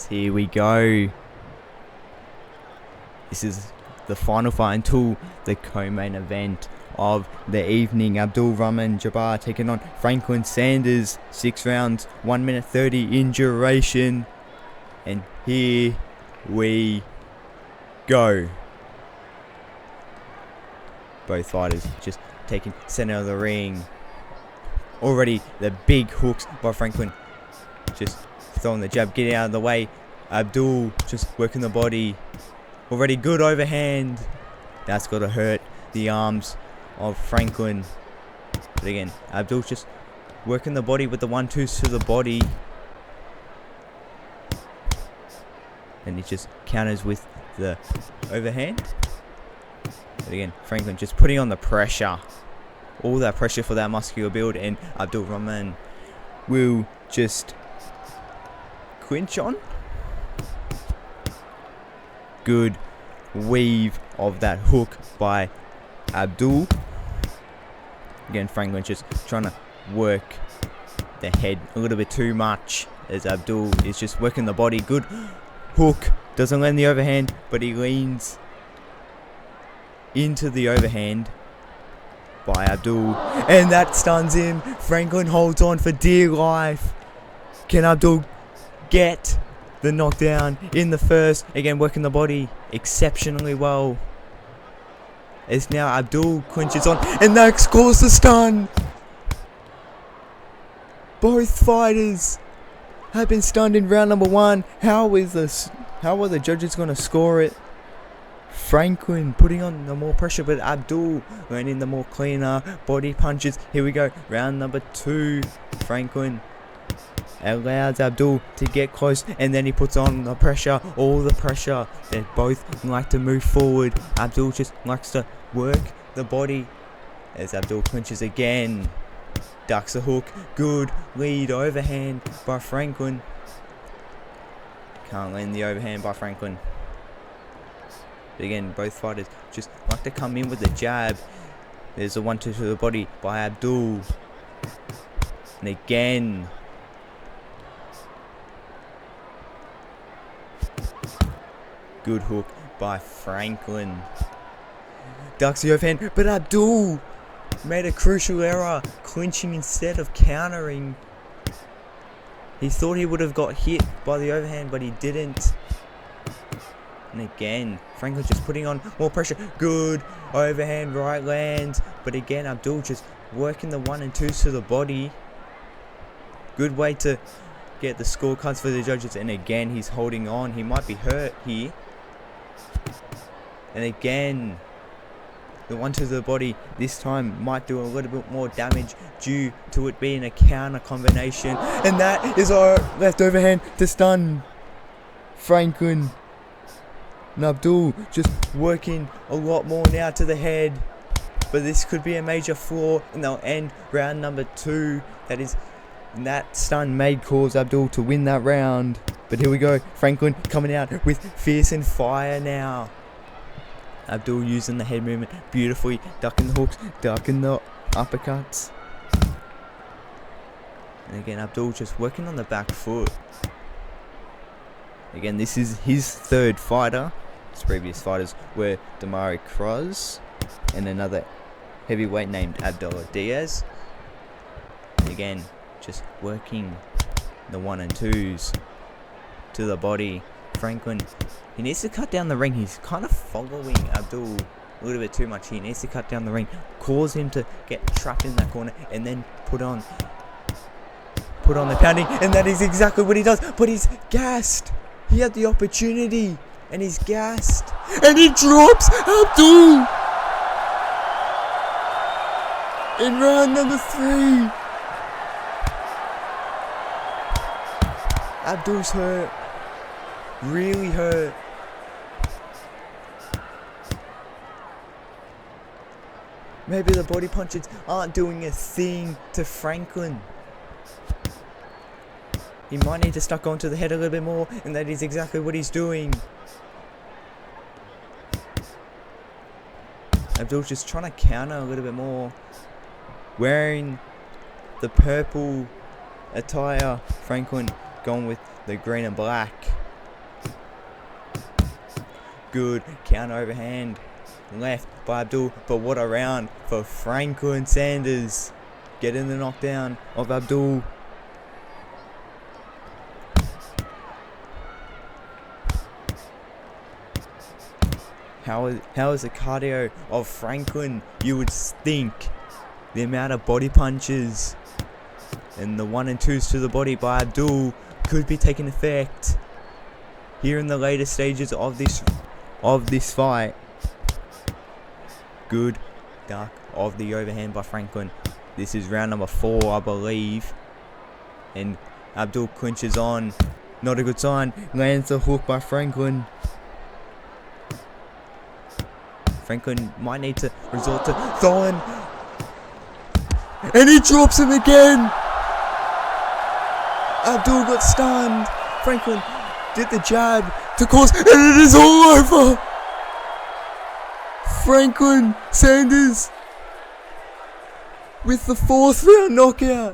fights. Here we go. This is the final fight until the co-main event of the evening. Adbulramhan Jabbar taking on Franklin Sanders. 6 rounds, 1 minute 30 in duration. And here we go. Both fighters just taking center of the ring. Already the big hooks by Franklin. Just throwing the jab, getting out of the way. Abdul just working the body. Already good overhand. That's got to hurt the arms of Franklin. But again, Abdul just working the body with the 1-2s to the body. And he just counters with the overhand. But again, Franklin just putting on the pressure. All that pressure for that muscular build. And Adbulramhan will just clinch on. Good weave of that hook by Abdul. Again, Franklin just trying to work the head a little bit too much, as Abdul is just working the body. Good hook. Doesn't land the overhand, but he leans into the overhand by Abdul. And that stuns him. Franklin holds on for dear life. Can Abdul get the knockdown in the first? Again, working the body exceptionally well. As now Abdul clinches on, and that scores the stun. Both fighters have been stunned in round number 1. How are the judges going to score it? Franklin putting on the more pressure, but Abdul landing the more cleaner body punches. Here we go, round number 2. Franklin allows Abdul to get close, and then he puts on the pressure, all the pressure. They both like to move forward. Abdul just likes to work the body as Abdul clinches again. Ducks a hook. Good lead overhand by Franklin. Can't land the overhand by Franklin. But again, both fighters just like to come in with the jab. There's a 1-2 to the body by Abdul. And again, good hook by Franklin. Ducks the overhand, but Abdul made a crucial error, clinching instead of countering. He thought he would have got hit by the overhand, but he didn't. And again, Franklin just putting on more pressure. Good overhand right lands. But again, Abdul just working the 1 and 2s to the body. Good way to get the scorecards for the judges. And again, he's holding on. He might be hurt here. And again, the 1-2 to the body this time might do a little bit more damage due to it being a counter combination. And that is our left overhand to stun Franklin. And Abdul just working a lot more now to the head. But this could be a major flaw, and they'll end round number 2. That stun may cause Abdul to win that round. But here we go. Franklin coming out with fierce and fire now. Abdul using the head movement beautifully. Ducking the hooks, ducking the uppercuts. And again, Abdul just working on the back foot. Again, this is his 3rd fighter. His previous fighters were Damari Cruz and another heavyweight named Abdullah Diaz. And again, just working the 1 and 2s to the body. Franklin, he needs to cut down the ring. He's kind of following Abdul a little bit too much. He needs to cut down the ring, cause him to get trapped in that corner, and then put on the pounding. And that is exactly what he does. But he's gassed. He had the opportunity, and he's gassed. And he drops Abdul in round number 3. Abdul's hurt. Really hurt. Maybe the body punches aren't doing a thing to Franklin. He might need to stuck onto the head a little bit more, and that is exactly what he's doing. Abdul's just trying to counter a little bit more. Wearing the purple attire. Franklin going with the green and black. Good counter overhand. Left by Abdul, but what a round for Franklin Sanders. Getting the knockdown of Abdul. How is the cardio of Franklin? You would think the amount of body punches and the 1 and 2s to the body by Abdul could be taking effect here in the later stages of this fight. Good duck of the overhand by Franklin. This is round number 4, I believe. And Abdul clinches on. Not a good sign. Lands the hook by Franklin. Franklin might need to resort to throwing. And he drops him again. Abdul got stunned. Franklin did the jab to cause, and it is all over. Franklin Sanders with the 4th round knockout.